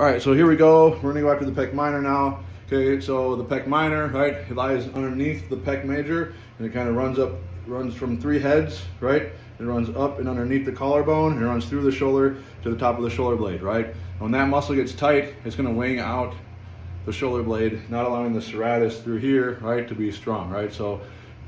All right, so here we go. We're gonna go after the pec minor now. Okay, so the pec minor, right, it lies underneath the pec major, and it kind of runs from three heads, right? It runs up and underneath the collarbone, and it runs through the shoulder to the top of the shoulder blade, right? And when that muscle gets tight, it's gonna wing out the shoulder blade, not allowing the serratus through here, right, to be strong, right? So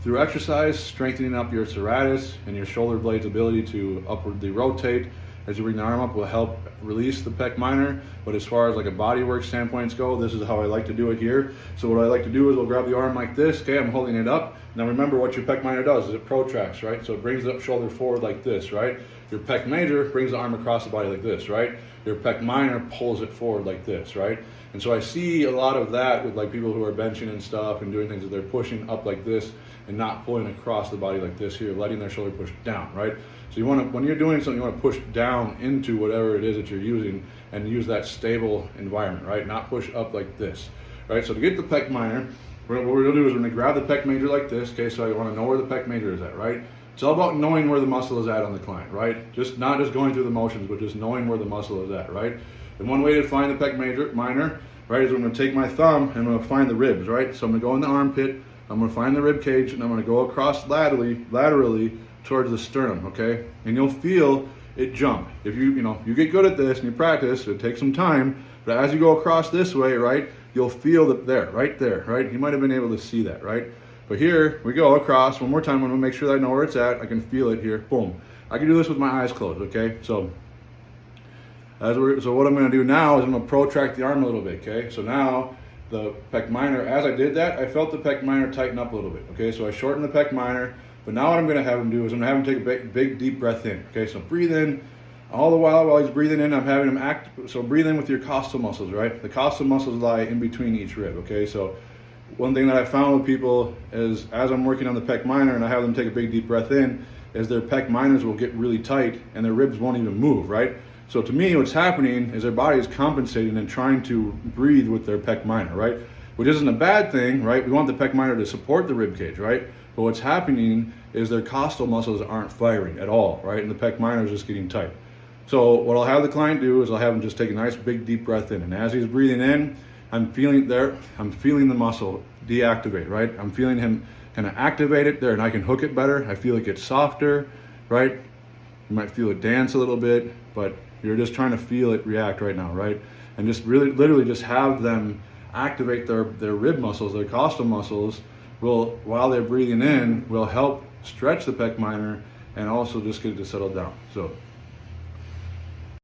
through exercise, strengthening up your serratus and your shoulder blade's ability to upwardly rotate as you bring the arm up will help release the pec minor. But as far as like a body work standpoints go, this is how I like to do it here. So what I like to do is we'll grab the arm like this. Okay, I'm holding it up. Now remember what your pec minor does is it protracts, right? So it brings the shoulder forward like this, right? Your pec major brings the arm across the body like this, right? Your pec minor pulls it forward like this, right? And so I see a lot of that with like people who are benching and stuff and doing things that they're pushing up like this and not pulling across the body like this here, letting their shoulder push down, right? So you want to, when you're doing something, you want to push down into whatever it is that you're using and use that stable environment, right? Not push up like this, right? So to get the pec minor, what we're gonna do is we're gonna grab the pec major like this, okay? So I want to know where the pec major is at, right? It's all about knowing where the muscle is at on the client, right? Just not just going through the motions, but just knowing where the muscle is at, right? And one way to find the pec minor, right, is I'm gonna take my thumb and I'm gonna find the ribs, right? So I'm gonna go in the armpit, I'm gonna find the rib cage, and I'm gonna go across laterally towards the sternum, okay? And you'll feel it jump. If you get good at this and you practice, it takes some time, but as you go across this way, right, you'll feel that right there, right? You might have been able to see that, right? But here we go across one more time. I'm gonna make sure that I know where it's at. I can feel it here, boom. I can do this with my eyes closed, okay? So what I'm gonna do now is I'm gonna protract the arm a little bit, okay? So now the pec minor, as I did that, I felt the pec minor tighten up a little bit, okay? So I shortened the pec minor, but now what I'm gonna have him do is I'm gonna have him take a big deep breath in, okay? So breathe in, all the while he's breathing in, I'm having him so breathe in with your costal muscles, right? The costal muscles lie in between each rib, okay? So one thing that I found with people is as I'm working on the pec minor and I have them take a big deep breath in, is their pec minors will get really tight and their ribs won't even move, right? So to me, what's happening is their body is compensating and trying to breathe with their pec minor, right? Which isn't a bad thing, right? We want the pec minor to support the rib cage, right? But what's happening is their costal muscles aren't firing at all, right? And the pec minor is just getting tight. So what I'll have the client do is I'll have him just take a nice big deep breath in. And as he's breathing in, I'm feeling the muscle deactivate, right? I'm feeling him kind of activate it there, and I can hook it better. I feel it gets softer, right? You might feel it dance a little bit, but you're just trying to feel it react right now, right? And just really, literally just have them activate their rib muscles, their costal muscles, while they're breathing in, will help stretch the pec minor and also just get it to settle down. So